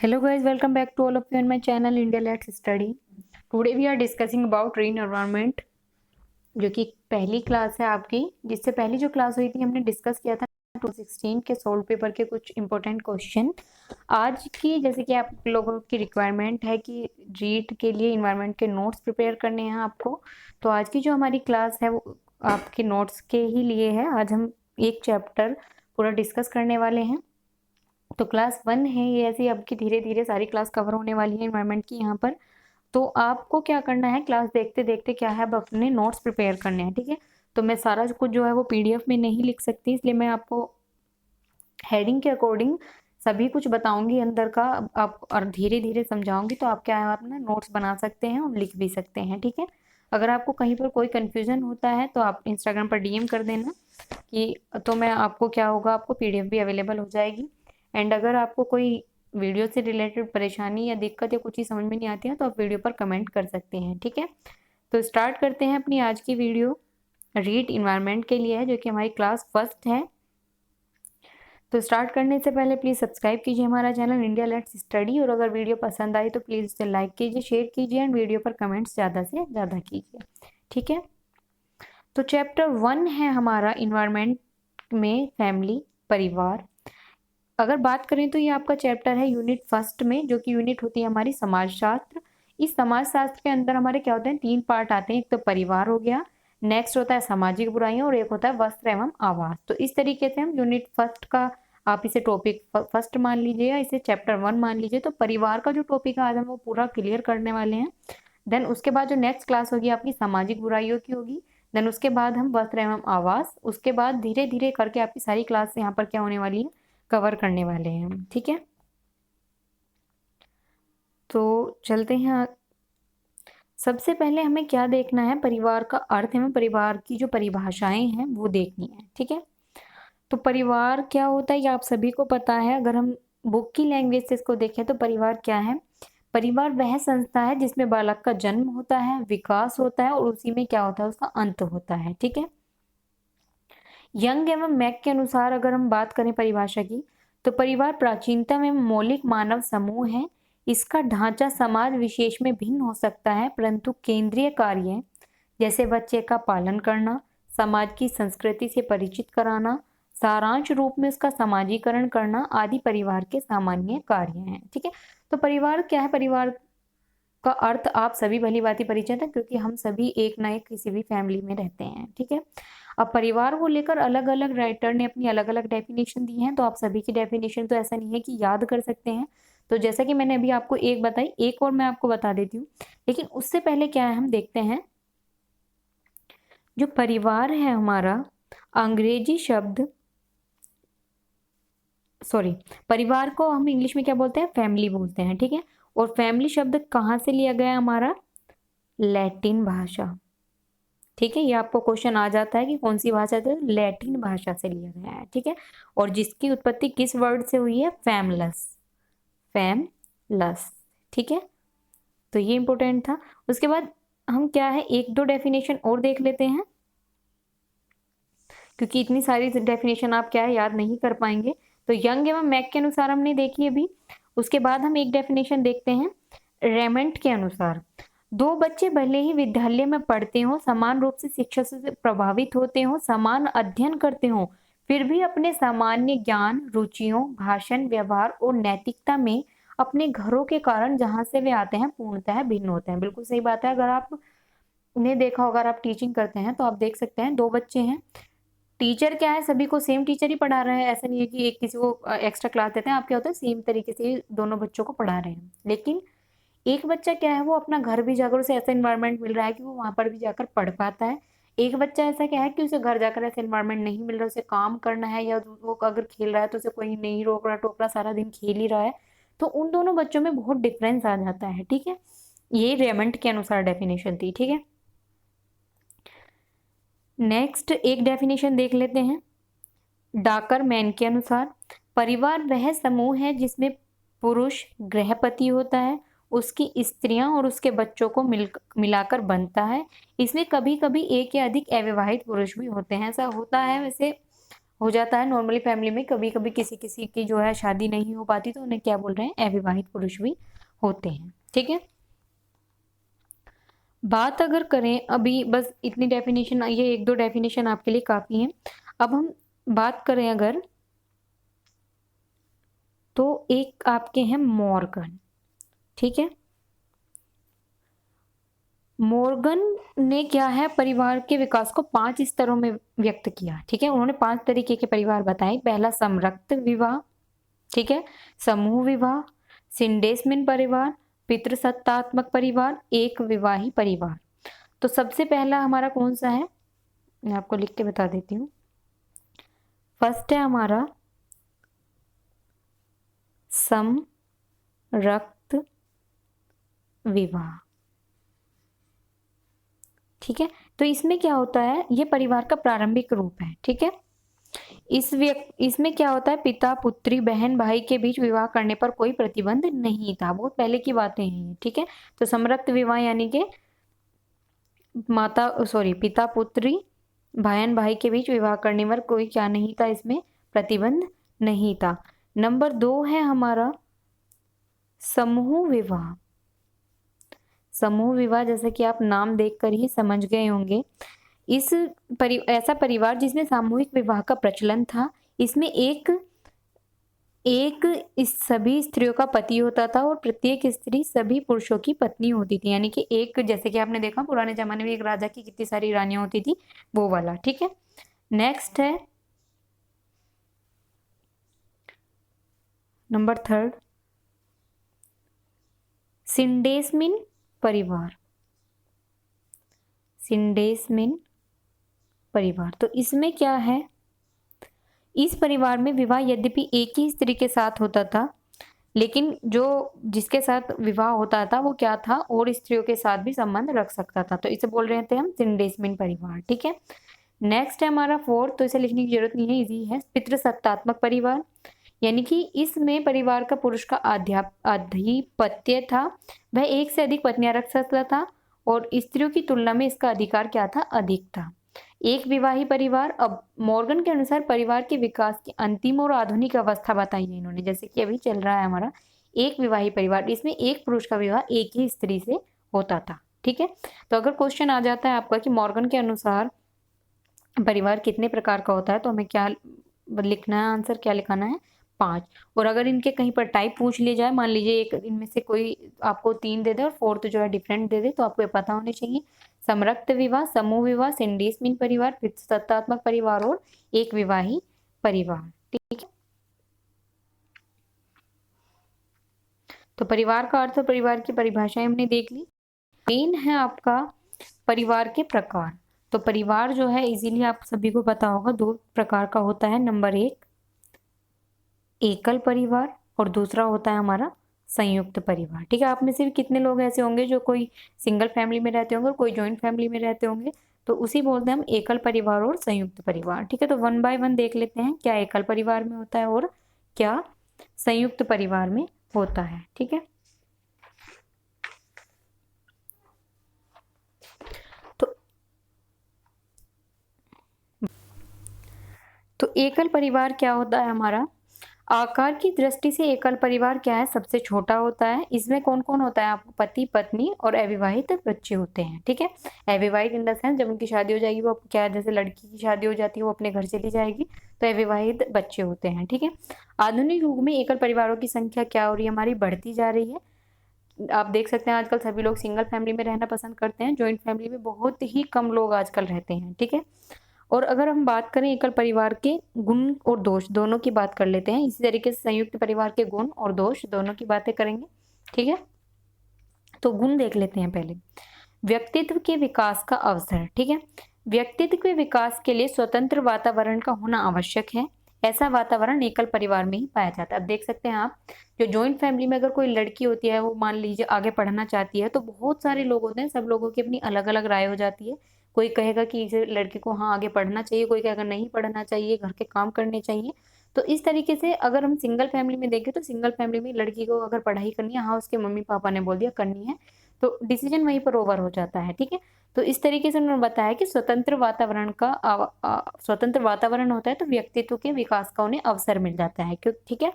Hello guys, welcome back to all of you on my channel India Let's Study. Today we are discussing about री environment, जो कि पहली class है आपकी। जिससे पहली जो क्लास हुई थी हमने डिस्कस किया था 2016 के सोल्व पेपर के कुछ इंपॉर्टेंट क्वेश्चन। आज की जैसे कि आप लोगों की रिक्वायरमेंट है कि रीट के लिए इन्वायरमेंट के नोट्स प्रिपेयर करने हैं आपको, तो आज की जो हमारी क्लास है वो आपके नोट्स के ही लिए है। आज हम एक चैप्टर पूरा डिस्कस करने वाले हैं। तो क्लास 1 है ये, ऐसी आपकी धीरे धीरे सारी क्लास कवर होने वाली है इन्वायरमेंट की यहाँ पर। तो आपको क्या करना है, क्लास देखते देखते क्या है, अब अपने नोट्स प्रिपेयर करने हैं, ठीक है। तो मैं सारा कुछ जो है वो पीडीएफ में नहीं लिख सकती, इसलिए मैं आपको हेडिंग के अकॉर्डिंग सभी कुछ बताऊंगी अंदर का आप, और धीरे धीरे समझाऊंगी। तो आप क्या है, अपना नोट्स बना सकते हैं और लिख भी सकते हैं, ठीक है। अगर आपको कहीं पर कोई कंफ्यूजन होता है तो आप इंस्टाग्राम पर डीएम कर देना कि, तो मैं आपको क्या होगा, आपको पीडीएफ भी अवेलेबल हो जाएगी। एंड अगर आपको कोई वीडियो से रिलेटेड परेशानी या दिक्कत या कुछ चीज़ समझ में नहीं आती है तो आप वीडियो पर कमेंट कर सकते हैं, ठीक है। तो स्टार्ट करते हैं अपनी आज की वीडियो। रीड इन्वायरमेंट के लिए है, जो कि हमारी क्लास फर्स्ट है। तो स्टार्ट करने से पहले प्लीज़ सब्सक्राइब कीजिए हमारा चैनल इंडिया लेट्स स्टडी, और अगर वीडियो पसंद आई तो प्लीज़ उसे लाइक कीजिए, शेयर कीजिए एंड वीडियो पर कमेंट्स ज़्यादा से ज़्यादा कीजिए, ठीक है। तो चैप्टर 1 है हमारा इन्वायरमेंट में फैमिली, परिवार। अगर बात करें तो ये आपका चैप्टर है यूनिट फर्स्ट में, जो कि यूनिट होती है हमारी समाजशास्त्र। इस समाजशास्त्र के अंदर हमारे क्या होते हैं, 3 पार्ट आते हैं। एक तो परिवार हो गया, नेक्स्ट होता है सामाजिक बुराइयां, और एक होता है वस्त्र एवं आवास। तो इस तरीके से हम यूनिट फर्स्ट का, आप इसे टॉपिक फर्स्ट मान लीजिए या इसे चैप्टर 1 मान लीजिए। तो परिवार का जो टॉपिक है आज हम वो पूरा क्लियर करने वाले हैं। देन उसके बाद जो नेक्स्ट क्लास होगी आपकी सामाजिक बुराइयों की होगी। देन उसके बाद हम वस्त्र एवं आवास, उसके बाद धीरे धीरे करके आपकी सारी क्लास यहाँ पर क्या होने वाली है, कवर करने वाले हैं हम, ठीक है। तो चलते हैं। सबसे पहले हमें क्या देखना है, परिवार का अर्थ एवं परिवार की जो परिभाषाएं हैं वो देखनी है, ठीक है। तो परिवार क्या होता है ये आप सभी को पता है। अगर हम बुक की लैंग्वेज से इसको देखें तो परिवार क्या है, परिवार वह संस्था है जिसमें बालक का जन्म होता है, विकास होता है और उसी में क्या होता है, उसका अंत होता है, ठीक है। यंग एवं मैक के अनुसार अगर हम बात करें परिभाषा की, तो परिवार प्राचीनतम एवं मौलिक मानव समूह है। इसका ढांचा समाज विशेष में भिन्न हो सकता है, परंतु केंद्रीय कार्य जैसे बच्चे का पालन करना, समाज की संस्कृति से परिचित कराना, सारांश रूप में उसका समाजीकरण करना आदि परिवार के सामान्य कार्य हैं, ठीक है। तो परिवार क्या है, परिवार का अर्थ आप सभी भली भांति परिचित है, क्योंकि हम सभी एक ना एक किसी भी फैमिली में रहते हैं, ठीक है। अब परिवार को लेकर अलग अलग राइटर ने अपनी अलग अलग डेफिनेशन दी हैं, तो आप सभी की डेफिनेशन तो ऐसा नहीं है कि याद कर सकते हैं। तो जैसा कि मैंने अभी आपको एक बताई, एक और मैं आपको बता देती हूँ। लेकिन उससे पहले क्या है, हम देखते हैं जो परिवार है हमारा, अंग्रेजी शब्द, सॉरी, परिवार को हम इंग्लिश में क्या बोलते हैं, फैमिली बोलते हैं, ठीक है। और फैमिली शब्द कहाँ से लिया गया है हमारा, लैटिन भाषा, ठीक है। ये आपको क्वेश्चन आ जाता है कि कौन सी भाषा से, लैटिन भाषा से लिया गया है, ठीक है। और जिसकी उत्पत्ति किस वर्ड से हुई है, फैमलस, फैमलस, ठीक है। तो ये इंपॉर्टेंट था। उसके बाद हम क्या है, एक दो डेफिनेशन और देख लेते हैं, क्योंकि इतनी सारी डेफिनेशन आप क्या है याद नहीं कर पाएंगे। तो यंग एवं मैक के अनुसार हमने देखी अभी। उसके बाद हम एक डेफिनेशन देखते हैं रेमंड के अनुसार। दो बच्चे भले ही विद्यालय में पढ़ते हो, समान रूप से शिक्षा से प्रभावित होते हो, समान अध्ययन करते हो, फिर भी अपने सामान्य ज्ञान, रुचियों, भाषण, व्यवहार और नैतिकता में अपने घरों के कारण जहां से वे आते हैं पूर्णतः भिन्न होते हैं। बिल्कुल सही बात है। अगर आप ने देखा होगा, अगर आप टीचिंग करते हैं तो आप देख सकते हैं, दो बच्चे हैं, टीचर क्या है, सभी को सेम टीचर ही पढ़ा रहा है। ऐसा नहीं है कि एक किसी को एक्स्ट्रा क्लास देते हैं, आप क्या होता है सेम तरीके से दोनों बच्चों को पढ़ा रहे हैं। लेकिन एक बच्चा क्या है, वो अपना घर भी जाकर उसे ऐसा इन्वायरमेंट मिल रहा है कि वो वहां पर भी जाकर पढ़ पाता है। एक बच्चा ऐसा क्या है कि उसे घर जाकर ऐसा इन्वायरमेंट नहीं मिल रहा, उसे काम करना है, या वो अगर खेल रहा है तो उसे कोई नहीं रोक रहा टोक रहा, सारा दिन खेल ही रहा है। तो उन दोनों बच्चों में बहुत डिफरेंस आ जाता है, ठीक है। ये रेमंड के अनुसार डेफिनेशन थी, ठीक है। नेक्स्ट एक डेफिनेशन देख लेते हैं डाकर मैन के अनुसार। परिवार वह समूह है जिसमें पुरुष गृहपति होता है, उसकी स्त्रियां और उसके बच्चों को मिलाकर बनता है। इसमें कभी कभी एक या अधिक अविवाहित पुरुष भी होते हैं, ऐसा होता है वैसे हो जाता है नॉर्मली फैमिली में, कभी कभी किसी किसी की जो है शादी नहीं हो पाती तो उन्हें क्या बोल रहे हैं, अविवाहित पुरुष भी होते हैं। ठीक है, बात अगर करें अभी, बस इतनी डेफिनेशन, ये एक दो डेफिनेशन आपके लिए काफी है। अब हम बात करें अगर, तो एक आपके हैं मॉर्गन। ठीक है, मॉर्गन ने क्या है, परिवार के विकास को 5 स्तरों में व्यक्त किया। ठीक है, उन्होंने 5 तरीके के परिवार बताए। पहला समरक्त विवाह, ठीक है, समूह विवाह, सिंडेस्मिन परिवार, पितृसत्तात्मक परिवार, एक विवाही परिवार। तो सबसे पहला हमारा कौन सा है, मैं आपको लिख के बता देती हूँ। फर्स्ट है हमारा समरक्त विवाह। ठीक है, तो इसमें क्या होता है, ये परिवार का प्रारंभिक रूप है। ठीक है, इसमें क्या होता है, पिता पुत्री बहन भाई के बीच विवाह करने पर कोई प्रतिबंध नहीं था, बहुत पहले की बातें हैं। ठीक है, तो समरक्त विवाह यानी कि पिता पुत्री बहन भाई के बीच विवाह करने पर कोई क्या नहीं था, इसमें प्रतिबंध नहीं था। नंबर 2 है हमारा समूह विवाह। समूह विवाह जैसे कि आप नाम देखकर ही समझ गए होंगे, ऐसा परिवार जिसमें सामूहिक विवाह का प्रचलन था। इसमें एक इस सभी स्त्रियों का पति होता था और प्रत्येक स्त्री सभी पुरुषों की पत्नी होती थी, यानी कि एक, जैसे कि आपने देखा पुराने जमाने में एक राजा की कितनी सारी रानियां होती थी, वो वाला। ठीक है, नेक्स्ट है नंबर 3 सिंडेस्मिन परिवार। सिंडेस्मिन परिवार, तो इसमें क्या है, इस परिवार में विवाह यद्यपि एक ही स्त्री के साथ होता था, लेकिन जिसके साथ विवाह होता था वो क्या था, और स्त्रियों के साथ भी संबंध रख सकता था, तो इसे बोल रहे थे हम सिंडेस्मिन परिवार। ठीक है, नेक्स्ट है हमारा 4, तो इसे लिखने की जरूरत नहीं है, इजी है, पितृसत्तात्मक परिवार, यानी कि इसमें परिवार का पुरुष का आधिपत्य था, वह एक से अधिक पत्नियां रख सकता था और स्त्रियों की तुलना में इसका अधिकार क्या था, अधिक था। एक विवाही परिवार, अब मॉर्गन के अनुसार परिवार के विकास की अंतिम और आधुनिक अवस्था बताई है इन्होंने, जैसे कि अभी चल रहा है हमारा एक विवाही परिवार, इसमें एक पुरुष का विवाह एक ही स्त्री से होता था। ठीक है, तो अगर क्वेश्चन आ जाता है आपका कि मॉर्गन के अनुसार परिवार कितने प्रकार का होता है, तो हमें क्या लिखना है, आंसर क्या लिखाना है, 5। और अगर इनके कहीं पर टाइप पूछ लिया जाए, मान लीजिए एक इनमें से कोई आपको 3 दे दे और 4th जो है डिफरेंट दे दे, तो आपको ये पता होने चाहिए, समरक्त विवाह, समूह विवाह, सिंडेस्मिन परिवार, पितृसत्तात्मक परिवार और एक विवाही परिवार। ठीक है, तो परिवार का अर्थ और परिवार की परिभाषाएं हमने देख ली। मेन है आपका परिवार के प्रकार। तो परिवार जो है इजीली आप सभी को पता होगा, 2 प्रकार का होता है। नंबर 1 एकल परिवार और दूसरा होता है हमारा संयुक्त परिवार। ठीक है, आप में से भी कितने लोग ऐसे होंगे जो कोई सिंगल फैमिली में रहते होंगे और कोई जॉइंट फैमिली में रहते होंगे, तो उसी बोलते हैं हम एकल परिवार और संयुक्त परिवार। ठीक है, तो 1 बाय 1 देख लेते हैं, क्या एकल परिवार में होता है और क्या संयुक्त परिवार में होता है। ठीक है, तो एकल परिवार क्या होता है हमारा, आकार की दृष्टि से एकल परिवार क्या है, सबसे छोटा होता है। इसमें कौन कौन होता है, आपको पति पत्नी और अविवाहित बच्चे होते हैं। ठीक है, अविवाहित इन द सेंस जब उनकी शादी हो जाएगी, वो क्या, जैसे लड़की की शादी हो जाती है वो अपने घर चली जाएगी, तो अविवाहित बच्चे होते हैं। ठीक है, आधुनिक युग में एकल परिवारों की संख्या क्या हो रही है हमारी, बढ़ती जा रही है। आप देख सकते हैं आजकल सभी लोग सिंगल फैमिली में रहना पसंद करते हैं, ज्वाइंट फैमिली में बहुत ही कम लोग आजकल रहते हैं। ठीक है, और अगर हम बात करें एकल परिवार के गुण और दोष दोनों की बात कर लेते हैं, इसी तरीके से संयुक्त परिवार के गुण और दोष दोनों की बातें करेंगे। ठीक है, तो गुण देख लेते हैं पहले। व्यक्तित्व के विकास का अवसर। ठीक है, व्यक्तित्व के विकास के लिए स्वतंत्र वातावरण का होना आवश्यक है। ऐसा वातावरण एकल परिवार में ही पाया जाता है। अब देख सकते हैं आप, जो जॉइंट फैमिली में अगर कोई लड़की होती है, वो मान लीजिए आगे पढ़ना चाहती है, तो बहुत सारे लोग होते हैं, सब लोगों की अपनी अलग अलग राय हो जाती है। कोई कहेगा कि इसे लड़के को हाँ आगे पढ़ना चाहिए, कोई कहेगा नहीं पढ़ना चाहिए, घर के काम करने चाहिए। तो इस तरीके से अगर हम सिंगल फैमिली में देखें, तो सिंगल फैमिली में लड़की को अगर पढ़ाई करनी है, हाँ उसके मम्मी पापा ने बोल दिया करनी है, तो डिसीजन वहीं पर ओवर हो जाता है। ठीक है, तो इस तरीके से उन्होंने बताया कि स्वतंत्र वातावरण होता है तो व्यक्तित्व के विकास का उन्हें अवसर मिल जाता है। क्यों? ठीक है,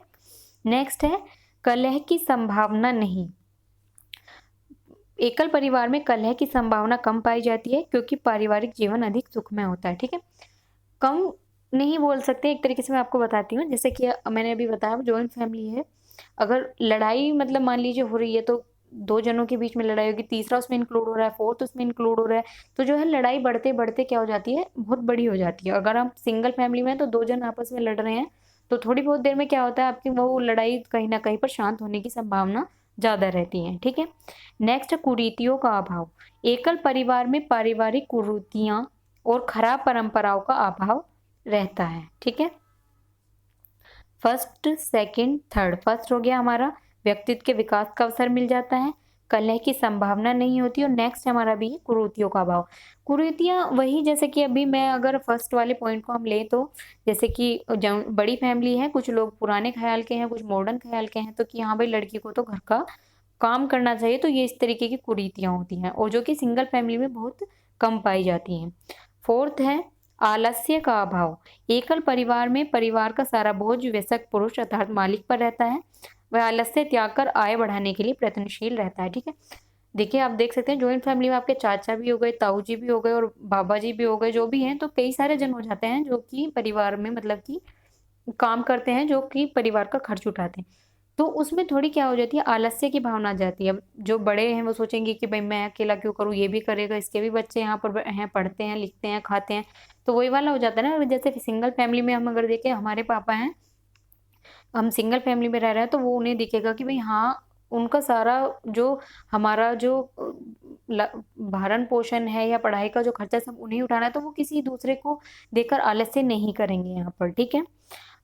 नेक्स्ट है कलह की संभावना नहीं। एकल परिवार में कलह की संभावना कम पाई जाती है क्योंकि पारिवारिक जीवन अधिक सुखमय होता है। ठीक है, कम नहीं बोल सकते, एक तरीके से मैं आपको बताती हूँ। जैसे कि मैंने अभी बताया जॉइंट फैमिली है, अगर लड़ाई मतलब मान लीजिए हो रही है तो 2 जनों के बीच में लड़ाई होगी, तीसरा उसमें इंक्लूड हो रहा है, फोर्थ उसमें इंक्लूड हो रहा है, तो जो है लड़ाई बढ़ते-बढ़ते क्या हो जाती है, बहुत बड़ी हो जाती है। अगर हम सिंगल फैमिली में हैं तो 2 जन आपस में लड़ रहे हैं, तो थोड़ी बहुत देर में क्या होता है आपकी वो लड़ाई कहीं न कहीं पर शांत होने की संभावना ज़्यादा रहती है। ठीक है, नेक्स्ट कुरीतियों का अभाव। एकल परिवार में पारिवारिक कुरीतियाँ और खराब परंपराओं का अभाव रहता है। ठीक है, फर्स्ट, सेकंड, थर्ड। फर्स्ट हो गया हमारा व्यक्तित्व के विकास का अवसर मिल जाता है, कलह की संभावना नहीं होती, और नेक्स्ट हमारा भी कुरीतियों का अभाव। कुरीतियाँ वही, जैसे कि अभी मैं अगर फर्स्ट वाले पॉइंट को हम लें तो जैसे कि बड़ी फैमिली है, कुछ लोग पुराने ख्याल के हैं, कुछ मॉडर्न ख्याल के हैं, तो कि हाँ भाई लड़की को तो घर का काम करना चाहिए, तो ये इस तरीके की कुरीतियाँ होती हैं और जो कि सिंगल फैमिली में बहुत कम पाई जाती हैं। फोर्थ है आलस्य का अभाव। एकल परिवार में परिवार का सारा बोझ वयस्क पुरुष अर्थात मालिक पर रहता है, वह आलस्य त्याग कर आय बढ़ाने के लिए प्रयत्नशील रहता है। ठीक है, देखिए आप देख सकते हैं जॉइंट फैमिली में आपके चाचा भी हो गए, ताऊ जी भी हो गए और बाबा जी भी हो गए, जो भी हैं, तो कई सारे जन हो जाते हैं जो कि परिवार में मतलब कि काम करते हैं, जो कि परिवार का खर्च उठाते हैं। तो उसमें थोड़ी क्या हो जाती है, आलस्य की भावना आ जाती है। अब जो बड़े हैं वो सोचेंगे कि भाई मैं अकेला क्यों करूँ, ये भी करेगा, इसके भी बच्चे यहाँ पर हैं, पढ़ते हैं, लिखते हैं, खाते हैं। तो वही वाला हो जाता है ना, जैसे कि सिंगल फैमिली में हम अगर देखें, हमारे पापा हैं, हम सिंगल फैमिली में रह रहे हैं, तो वो उन्हें दिखेगा कि भाई हाँ, उनका सारा जो हमारा जो भरण-पोषण है या पढ़ाई का जो खर्चा है सब उन्हें उठाना है, तो वो किसी दूसरे को देखकर आलस्य नहीं करेंगे यहाँ पर। ठीक है?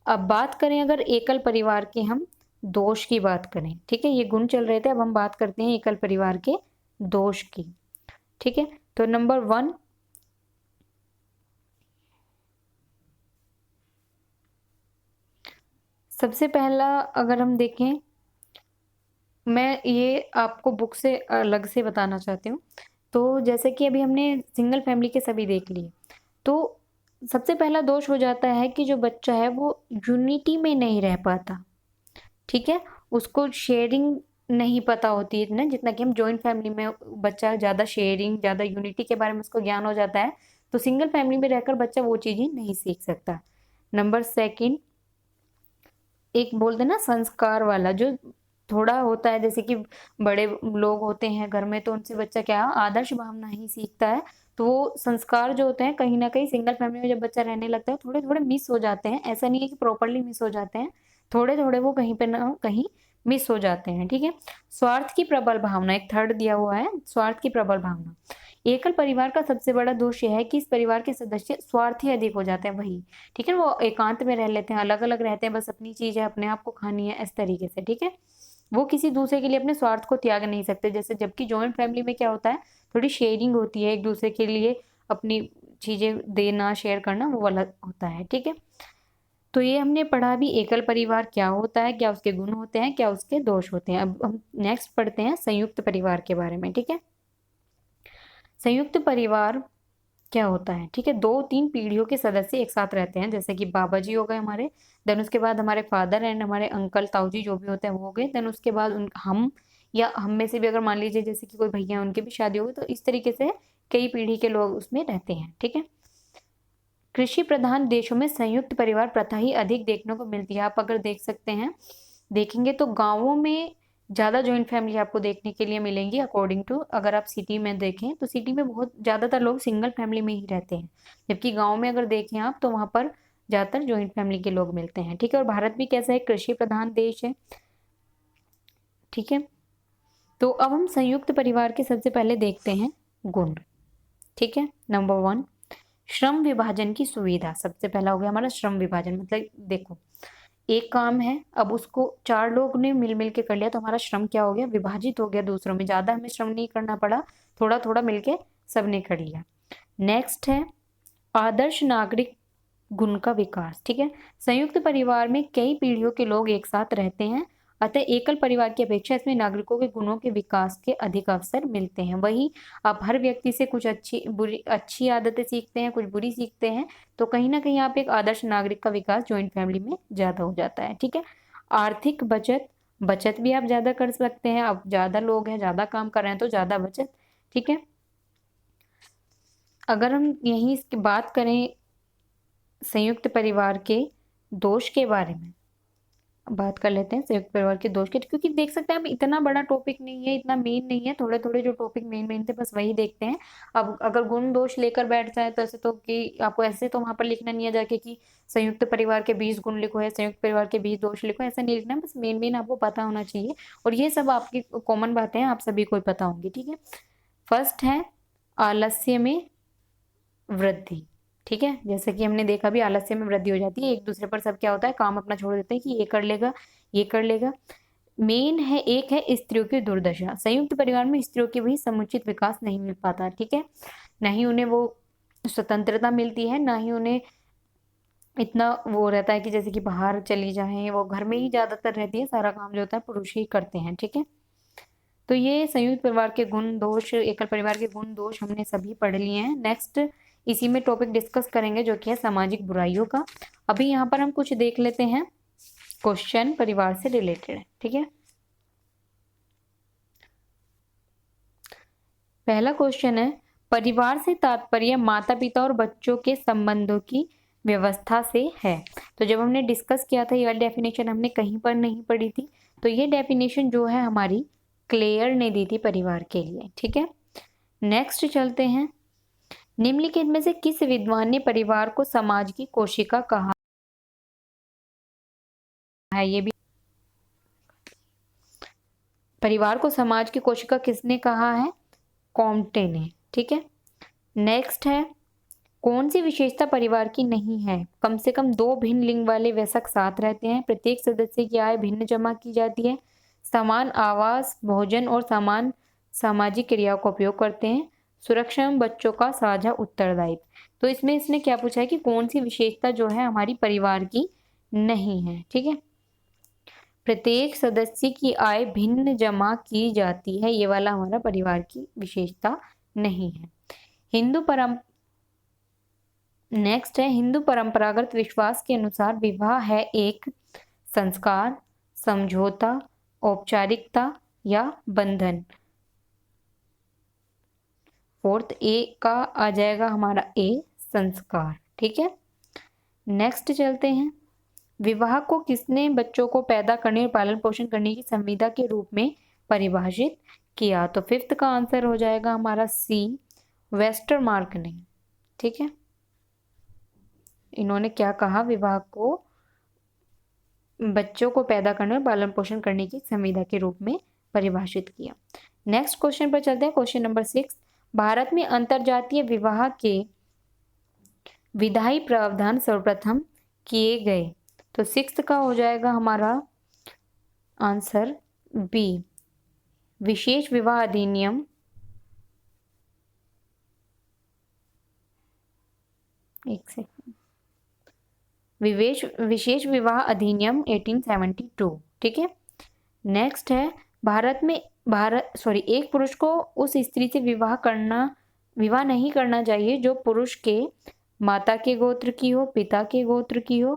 अब बात करें अगर एकल परिवार के हम दोष की बात करें, ठीक है? ये गुण चल रहे थे, अब हम बात करते हैं एकल परिवार के दोष की, ठीक है? तो नंबर 1, सबसे पहला अगर हम देखें, मैं ये आपको बुक से अलग से बताना चाहती हूँ। तो जैसे कि अभी हमने सिंगल फैमिली के सभी देख लिए, तो सबसे पहला दोष हो जाता है कि जो बच्चा है वो यूनिटी में नहीं रह पाता। ठीक है? उसको शेयरिंग नहीं पता होती है इतना जितना कि हम जॉइंट फैमिली में बच्चा ज़्यादा शेयरिंग, ज़्यादा यूनिटी के बारे में उसको ज्ञान हो जाता है, तो सिंगल फैमिली में रहकर बच्चा वो चीज़ें नहीं सीख सकता। नंबर 2, एक बोलते हैं ना संस्कार वाला, जो थोड़ा होता है, जैसे कि बड़े लोग होते हैं घर में, तो उनसे बच्चा क्या आदर्श भावना ही सीखता है। तो वो संस्कार जो होते हैं कहीं न कहीं सिंगल फैमिली में जब बच्चा रहने लगता है, थोड़े-थोड़े मिस हो जाते हैं। ऐसा नहीं है कि प्रॉपर्ली मिस हो जाते हैं, थोड़े-थोड़े वो कहीं पे ना कहीं मिस हो जाते हैं, ठीक है? स्वार्थ की प्रबल भावना, एक थर्ड दिया हुआ है, स्वार्थ की प्रबल भावना। एकल परिवार का सबसे बड़ा दोष ये है कि इस परिवार के सदस्य स्वार्थी अधिक हो जाते हैं, वही, ठीक है? वो एकांत में रह लेते हैं, अलग-अलग रहते हैं, बस अपनी चीज़ है, अपने आप को खानी है, इस तरीके से, ठीक है? वो किसी दूसरे के लिए अपने स्वार्थ को त्याग नहीं सकते, जैसे जबकि जॉइंट फैमिली में क्या होता है, थोड़ी शेयरिंग होती है, एक दूसरे के लिए अपनी चीज़ें देना, शेयर करना, वो वाला होता है, ठीक है? तो ये हमने पढ़ा भी एकल परिवार क्या होता है, क्या उसके गुण होते हैं, क्या उसके दोष होते हैं। अब हम नेक्स्ट पढ़ते हैं संयुक्त परिवार के बारे में, ठीक है? संयुक्त परिवार क्या होता है, ठीक है? 2-3 पीढ़ियों के सदस्य एक साथ रहते हैं, जैसे कि बाबा जी हो गए हमारे, देन उसके बाद हमारे फादर एंड हमारे अंकल, ताऊ जी जो भी होते हैं वो हो गए, देन उसके बाद हम या हम में से भी अगर मान लीजिए जैसे कि कोई भैया उनकी भी शादी हो गई, तो इस तरीके से कई पीढ़ी के लोग उसमें रहते हैं, ठीक है? कृषि प्रधान देशों में संयुक्त परिवार प्रथा ही अधिक देखने को मिलती है। आप अगर देख सकते हैं, देखेंगे तो गाँवों में ज़्यादा जॉइंट फैमिली आपको देखने के लिए मिलेंगी अकॉर्डिंग टू, अगर आप सिटी में देखें तो सिटी में बहुत ज़्यादातर लोग सिंगल फैमिली में ही रहते हैं। जबकि गाँव में अगर देखें आप तो वहाँ पर ज़्यादातर जॉइंट फैमिली के लोग मिलते हैं, ठीक है? और भारत भी कैसा है, कृषि प्रधान देश है, ठीक है? तो अब हम संयुक्त परिवार के सबसे पहले देखते हैं गुण, ठीक है? नंबर 1, श्रम विभाजन की सुविधा। सबसे पहला हो गया हमारा श्रम विभाजन, मतलब देखो एक काम है, अब उसको 4 लोग ने मिल-मिल के कर लिया, तो हमारा श्रम क्या हो गया, विभाजित हो गया दूसरों में, ज़्यादा हमें श्रम नहीं करना पड़ा, थोड़ा-थोड़ा मिलके सबने कर लिया। नेक्स्ट है आदर्श नागरिक गुण का विकास, ठीक है? संयुक्त परिवार में कई पीढ़ियों के लोग एक साथ रहते हैं, अतः एकल परिवार की अपेक्षा इसमें नागरिकों के गुणों के विकास के अधिक अवसर मिलते हैं। वही आप हर व्यक्ति से कुछ अच्छी आदतें सीखते हैं, कुछ बुरी सीखते हैं, तो कहीं ना कहीं आप एक आदर्श नागरिक का विकास ज्वाइंट फैमिली में ज्यादा हो जाता है। ठीक है। आर्थिक बचत भी आप ज्यादा कर सकते हैं। अब ज्यादा लोग हैं, ज्यादा काम कर रहे हैं, तो ज्यादा बचत। ठीक है। अगर हम यहीं इसकी बात करें संयुक्त परिवार के दोष के बारे में, बात कर लेते हैं संयुक्त परिवार के दोष के, क्योंकि देख सकते हैं अब इतना बड़ा टॉपिक नहीं है, इतना मेन नहीं है, थोड़े थोड़े जो टॉपिक मेन थे बस वही देखते हैं। अब अगर गुण दोष लेकर बैठ जाए तो ऐसे तो कि आपको ऐसे तो वहां पर लिखना नहीं है जाके कि संयुक्त परिवार के 20 गुण लिखो है, संयुक्त परिवार के 20 दोष लिखो, ऐसा नहीं लिखना है। बस मेन आपको पता होना चाहिए, और ये सब आपकी कॉमन बातें हैं, आप सभी को पता होंगी। ठीक है। फर्स्ट है आलस्य में वृद्धि। ठीक है। जैसे कि हमने देखा भी, आलस्य में वृद्धि हो जाती है, एक दूसरे पर सब क्या होता है, काम अपना छोड़ देते हैं कि ये कर लेगा, ये कर लेगा। मेन है, एक है स्त्रियों की दुर्दशा। संयुक्त परिवार में स्त्रियों के भी समुचित विकास नहीं मिल पाता। ठीक है। ना ही उन्हें वो स्वतंत्रता मिलती है, ना ही उन्हें इतना वो रहता है कि जैसे कि बाहर चली जाएं, वो घर में ही ज्यादातर रहती है, सारा काम जो होता है पुरुष ही करते हैं। ठीक है। तो ये संयुक्त परिवार के गुण दोष, एकल परिवार के गुण दोष हमने सभी पढ़ लिए हैं। नेक्स्ट इसी में टॉपिक डिस्कस करेंगे जो कि है सामाजिक बुराइयों का। अभी यहाँ पर हम कुछ देख लेते हैं, क्वेश्चन परिवार से रिलेटेड है। ठीक है। पहला क्वेश्चन है, परिवार से तात्पर्य माता पिता और बच्चों के संबंधों की व्यवस्था से है। तो जब हमने डिस्कस किया था, ये वाली डेफिनेशन हमने कहीं पर नहीं पढ़ी थी, तो ये डेफिनेशन जो है हमारी क्लेयर ने दी थी परिवार के लिए। ठीक है। नेक्स्ट चलते हैं, निम्नलिखित में से किस विद्वान ने परिवार को समाज की कोशिका कहा है? ये भी परिवार को समाज की कोशिका किसने कहा है? कॉम्टे ने। ठीक है। नेक्स्ट है, कौन सी विशेषता परिवार की नहीं है? कम से कम 2 भिन्न लिंग वाले वयस्क साथ रहते हैं, प्रत्येक सदस्य की आय भिन्न जमा की जाती है, समान आवास, भोजन और समान सामाजिक क्रियाओं का उपयोग करते हैं, सुरक्षा एवं बच्चों का साझा उत्तरदायित्व। तो इसमें इसने क्या पूछा है कि कौन सी विशेषता जो है हमारी परिवार की नहीं है। ठीक है। प्रत्येक सदस्य की आय भिन्न जमा की जाती है, ये वाला हमारा परिवार की विशेषता नहीं है। नेक्स्ट है, हिंदू परंपरागत विश्वास के अनुसार विवाह है एक संस्कार, समझौता, औपचारिकता या बंधन। फोर्थ ए का आ जाएगा हमारा ए, संस्कार। ठीक है। नेक्स्ट चलते हैं, विवाह को किसने बच्चों को पैदा करने और पालन पोषण करने की संविदा के रूप में परिभाषित किया? तो फिफ्थ का आंसर हो जाएगा हमारा सी, वेस्टरमार्क ने। ठीक है। इन्होंने क्या कहा, विवाह को बच्चों को पैदा करने और पालन पोषण करने की संविदा के रूप में परिभाषित किया। नेक्स्ट क्वेश्चन पर चलते हैं, क्वेश्चन नंबर 6, भारत में अंतरजातीय विवाह के विधायी प्रावधान सर्वप्रथम किए गए। तो 6 का हो जाएगा हमारा आंसर बी, विशेष विवाह अधिनियम। एक सेकंड, विशेष विवाह अधिनियम 1872। ठीक है। नेक्स्ट है, एक पुरुष को उस स्त्री से विवाह नहीं करना चाहिए जो पुरुष के माता के गोत्र की हो, पिता के गोत्र की हो,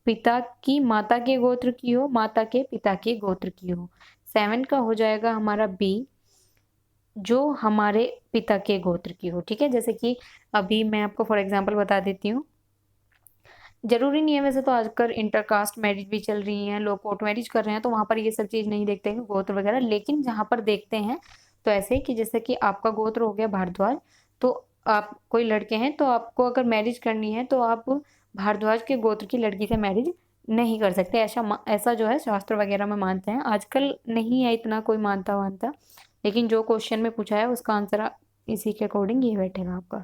पिता की माता के गोत्र की हो, माता के पिता के गोत्र की हो। 7 का हो जाएगा हमारा बी, जो हमारे पिता के गोत्र की हो। ठीक है। जैसे कि अभी मैं आपको फॉर एग्जांपल बता देती हूँ, जरूरी नहीं है, वैसे तो आजकल इंटरकास्ट मैरिज भी चल रही हैं, लोग कोर्ट मैरिज कर रहे हैं, तो वहां पर ये सब चीज नहीं देखते हैं गोत्र वगैरह, लेकिन जहां पर देखते हैं तो ऐसे कि जैसे कि आपका गोत्र हो गया भारद्वाज, तो आप कोई लड़के हैं, तो आपको अगर मैरिज करनी है तो आप भारद्वाज के गोत्र की लड़की से मैरिज नहीं कर सकते। ऐसा जो है शास्त्र वगैरह में मानते हैं। आजकल नहीं है इतना कोई मानता, लेकिन जो क्वेश्चन में पूछा है उसका आंसर इसी के अकॉर्डिंग ये बैठेगा आपका।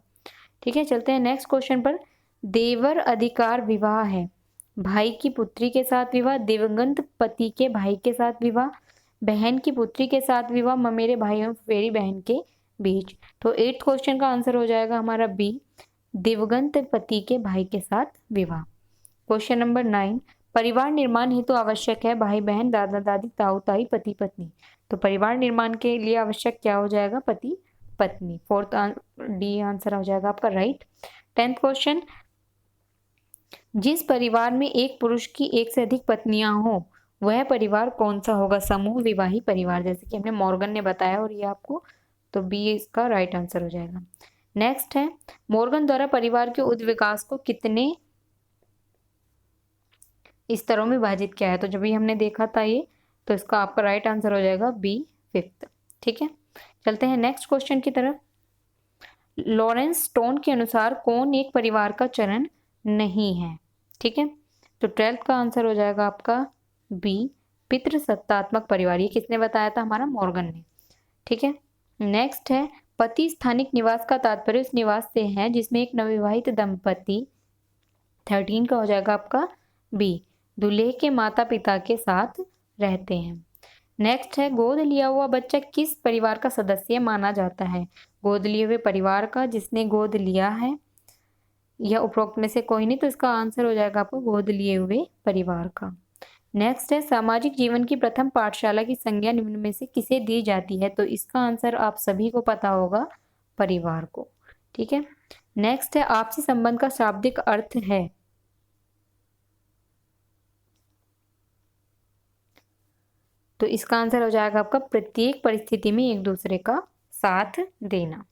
ठीक है। चलते हैं नेक्स्ट क्वेश्चन पर, देवर अधिकार विवाह है भाई की पुत्री के साथ विवाह, दिवंगत पति के भाई के साथ विवाह, बहन की पुत्री के साथ विवाह, ममेरे भाई एवं फुफेरी बहन के बीच। तो 8th क्वेश्चन का आंसर हो जाएगा हमारा बी, दिवंगत पति के भाई के साथ विवाह। क्वेश्चन नंबर 9, परिवार निर्माण हेतु आवश्यक है भाई बहन, दादा दादी, ताऊ ताई, पति पत्नी। तो परिवार निर्माण के लिए आवश्यक क्या हो जाएगा? पति पत्नी। फोर्थ डी आंसर हो जाएगा आपका राइट। 10th क्वेश्चन, जिस परिवार में एक पुरुष की एक से अधिक पत्नियां हो वह परिवार कौन सा होगा? समूह विवाही परिवार, जैसे कि हमने मॉर्गन ने बताया और ये आपको, तो बी इसका राइट आंसर हो जाएगा। नेक्स्ट है, मॉर्गन द्वारा परिवार के उद्विकास को कितने स्तरों में विभाजित किया है? तो जब भी हमने देखा था ये, तो इसका आपका राइट आंसर हो जाएगा बी 5th। ठीक है, चलते हैं नेक्स्ट क्वेश्चन की तरफ। लॉरेंस स्टोन के अनुसार कौन एक परिवार का चरण नहीं है? ठीक है, तो 12th का आंसर हो जाएगा आपका बी, पितृसत्तात्मक परिवार। ये किसने बताया था? हमारा मॉर्गन ने। ठीक है, नेक्स्ट है, पति स्थानिक निवास का तात्पर्य उस निवास से है जिसमें एक नवविवाहित दंपति। 13 का हो जाएगा आपका बी, दूल्हे के माता पिता के साथ रहते हैं। नेक्स्ट है, गोद लिया हुआ बच्चा किस परिवार का सदस्य माना जाता है? गोद लिए हुए परिवार का, जिसने गोद लिया है, या उपरोक्त में से कोई नहीं, तो इसका आंसर हो जाएगा आपको गोद लिए हुए परिवार का। नेक्स्ट है, सामाजिक जीवन की प्रथम पाठशाला की संज्ञा निम्न में से किसे दी जाती है? तो इसका आंसर आप सभी को पता होगा, परिवार को। ठीक है, नेक्स्ट है, आपसी संबंध का शाब्दिक अर्थ है? तो इसका आंसर हो जाएगा आपका प्रत्येक परिस्थिति में एक दूसरे का साथ देना।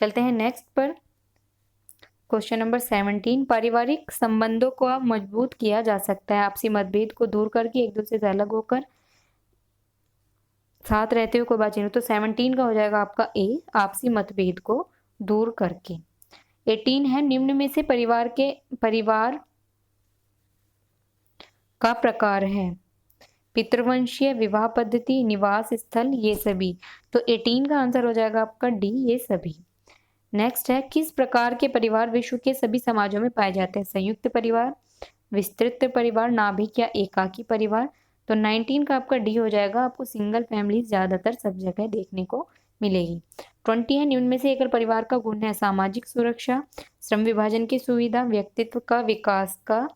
चलते हैं नेक्स्ट पर, क्वेश्चन नंबर 17, पारिवारिक संबंधों को मजबूत किया जा सकता है आपसी मतभेद को दूर करके, एक दूसरे से अलग होकर, साथ रहते हुए कोई बातचीत हो। तो 17 का हो जाएगा आपका ए, आपसी मतभेद को दूर करके। 18 है, निम्न में से परिवार का प्रकार है? पितृवंशीय, विवाह पद्धति, निवास स्थल, ये सभी। तो 18 का आंसर हो जाएगा आपका डी, ये सभी। नेक्स्ट है, किस प्रकार के परिवार विश्व के सभी समाजों में पाए जाते हैं? संयुक्त परिवार, विस्तृत परिवार, नाभिक या एकाकी परिवार। तो 19 का आपका डी हो जाएगा, आपको सिंगल फैमिली ज्यादातर सब जगह देखने को मिलेगी। 20 है, निम्न में से एकल परिवार का गुण है? सामाजिक सुरक्षा, श्रम विभाजन की सुविधा, व्यक्तित्व का विकास का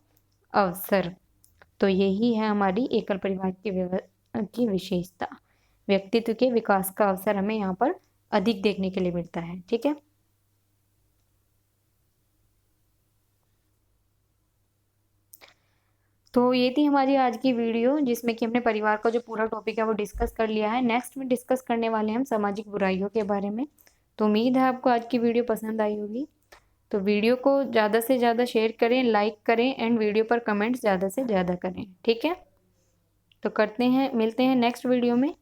अवसर। तो यही है हमारी एकल परिवार की विशेषता, व्यक्तित्व के विकास का अवसर हमें यहाँ पर अधिक देखने के लिए मिलता है। ठीक है, तो ये थी हमारी आज की वीडियो, जिसमें कि हमने परिवार का जो पूरा टॉपिक है वो डिस्कस कर लिया है। नेक्स्ट में डिस्कस करने वाले हैं हम सामाजिक बुराइयों के बारे में। तो उम्मीद है आपको आज की वीडियो पसंद आई होगी। तो वीडियो को ज़्यादा से ज़्यादा शेयर करें, लाइक करें एंड वीडियो पर कमेंट्स ज़्यादा से ज़्यादा करें। ठीक है, तो करते हैं, मिलते हैं नेक्स्ट वीडियो में।